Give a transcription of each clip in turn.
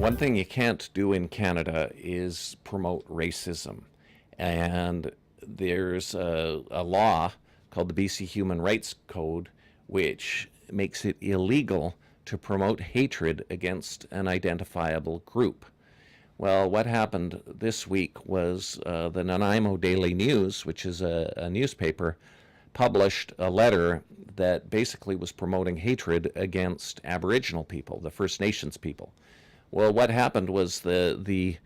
One thing you can't do in Canada is promote racism. And there's a law called the BC Human Rights Code, which makes it illegal to promote hatred against an identifiable group. Well, what happened this week was the Nanaimo Daily News, which is a newspaper, published a letter that basically was promoting hatred against Aboriginal people, the First Nations people. Well, what happened was the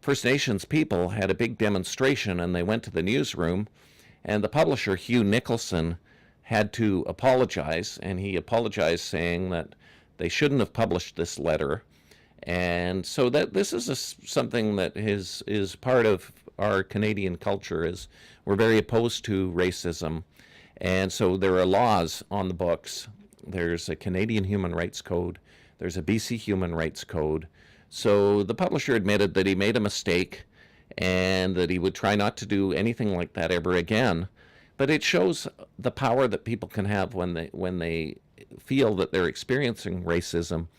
First Nations people had a big demonstration, and they went to the newsroom, and the publisher, Hugh Nicholson, had to apologize, and he apologized saying that they shouldn't have published this letter. And so that this is something that is part of our Canadian culture. Is we're very opposed to racism, and so there are laws on the books. There's a Canadian Human Rights Code. There's a BC Human Rights Code. So the publisher admitted that he made a mistake and that he would try not to do anything like that ever again. But it shows the power that people can have when they feel that they're experiencing racism,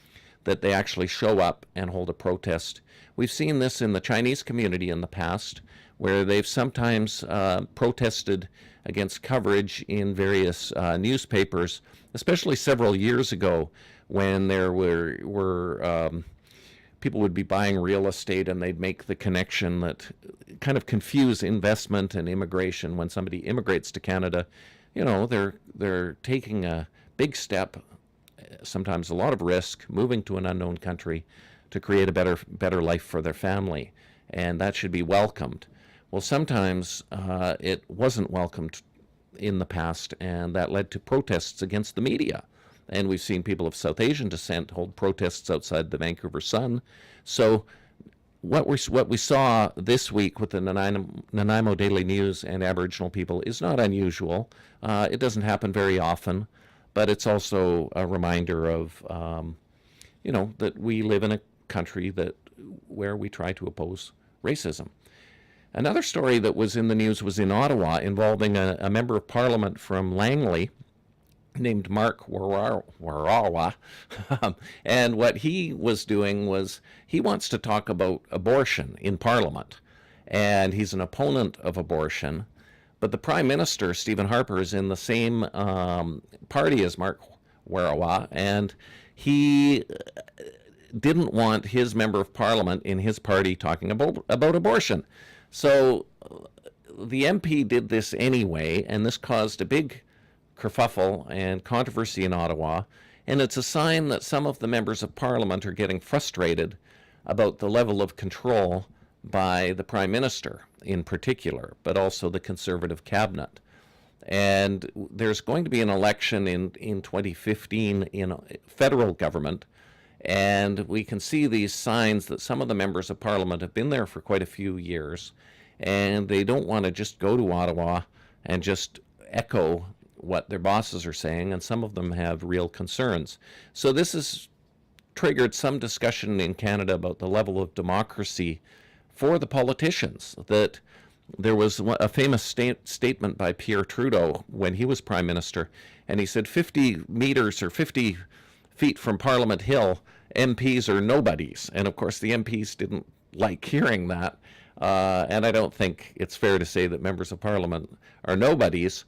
that they actually show up and hold a protest. We've seen this in the Chinese community in the past, where they've sometimes protested against coverage in various newspapers, especially several years ago when there were people would be buying real estate, and they'd make the connection that kind of confuse investment and immigration. When somebody immigrates to Canada, you know, they're taking a big step, sometimes a lot of risk, moving to an unknown country to create a better life for their family, and that should be welcomed. Well, sometimes it wasn't welcomed in the past, and that led to protests against the media. And we've seen people of South Asian descent hold protests outside the Vancouver Sun. So what we saw this week with the Nanaimo Daily News and Aboriginal people is not unusual. It doesn't happen very often, but it's also a reminder of, that we live in a country where we try to oppose racism. Another story that was in the news was in Ottawa, involving a member of Parliament from Langley named Mark Warawa. And what he was doing was he wants to talk about abortion in Parliament. And he's an opponent of abortion. But the Prime Minister, Stephen Harper, is in the same party as Mark Warawa, and he didn't want his member of Parliament in his party talking about abortion. So the MP did this anyway, and this caused a big kerfuffle and controversy in Ottawa, and it's a sign that some of the members of Parliament are getting frustrated about the level of control by the Prime Minister in particular, but also the Conservative cabinet. And there's going to be an election in 2015 in federal government, and we can see these signs that some of the members of Parliament have been there for quite a few years, and they don't want to just go to Ottawa and just echo what their bosses are saying, and some of them have real concerns. So this has triggered some discussion in Canada about the level of democracy for the politicians. That there was a famous statement by Pierre Trudeau when he was Prime Minister, and he said 50 meters or 50 feet from Parliament Hill, MPs are nobodies. And of course the MPs didn't like hearing that, and I don't think it's fair to say that members of Parliament are nobodies.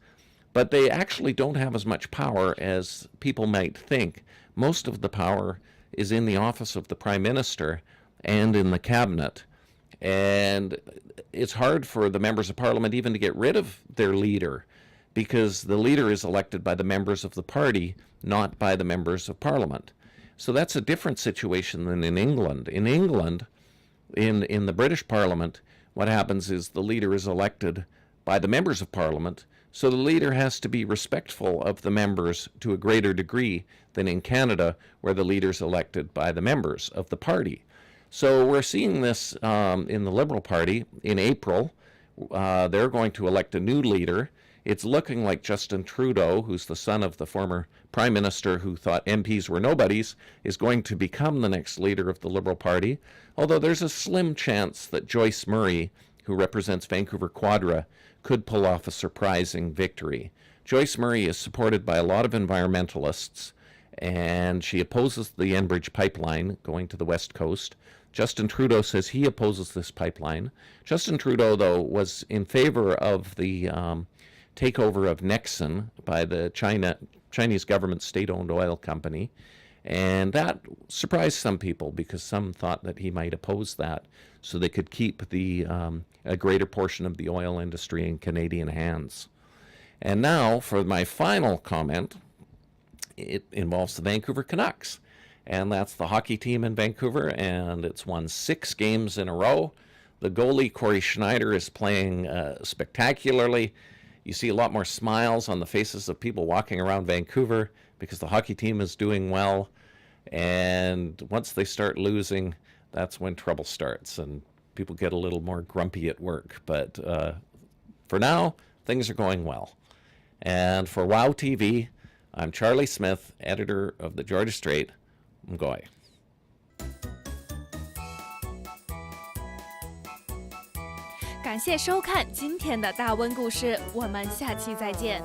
But they actually don't have as much power as people might think. Most of the power is in the office of the Prime Minister and in the cabinet. And it's hard for the members of Parliament even to get rid of their leader, because the leader is elected by the members of the party, not by the members of Parliament. So that's a different situation than in England. In England, in the British Parliament, what happens is the leader is elected by the members of Parliament. So the leader has to be respectful of the members to a greater degree than in Canada, where the leader is elected by the members of the party. So we're seeing this in the Liberal Party. In April, they're going to elect a new leader. It's looking like Justin Trudeau, who's the son of the former Prime Minister who thought MPs were nobodies, is going to become the next leader of the Liberal Party, although there's a slim chance that Joyce Murray, who represents Vancouver Quadra, could pull off a surprising victory. Joyce Murray is supported by a lot of environmentalists, and she opposes the Enbridge pipeline going to the west coast. Justin Trudeau says he opposes this pipeline. Justin Trudeau, though, was in favor of the takeover of Nexen by the Chinese government state-owned oil company. And that surprised some people because some thought that he might oppose that so they could keep a greater portion of the oil industry in Canadian hands. And now for my final comment, it involves the Vancouver Canucks. And that's the hockey team in Vancouver, and it's won 6 games in a row. The goalie, Corey Schneider, is playing spectacularly. You see a lot more smiles on the faces of people walking around Vancouver because the hockey team is doing well. And once they start losing, that's when trouble starts and people get a little more grumpy at work. But for now, things are going well. And for WOW TV, I'm Charlie Smith, editor of the Georgia Straight. Ngoy. 感谢收看今天的大温故事，我们下期再见。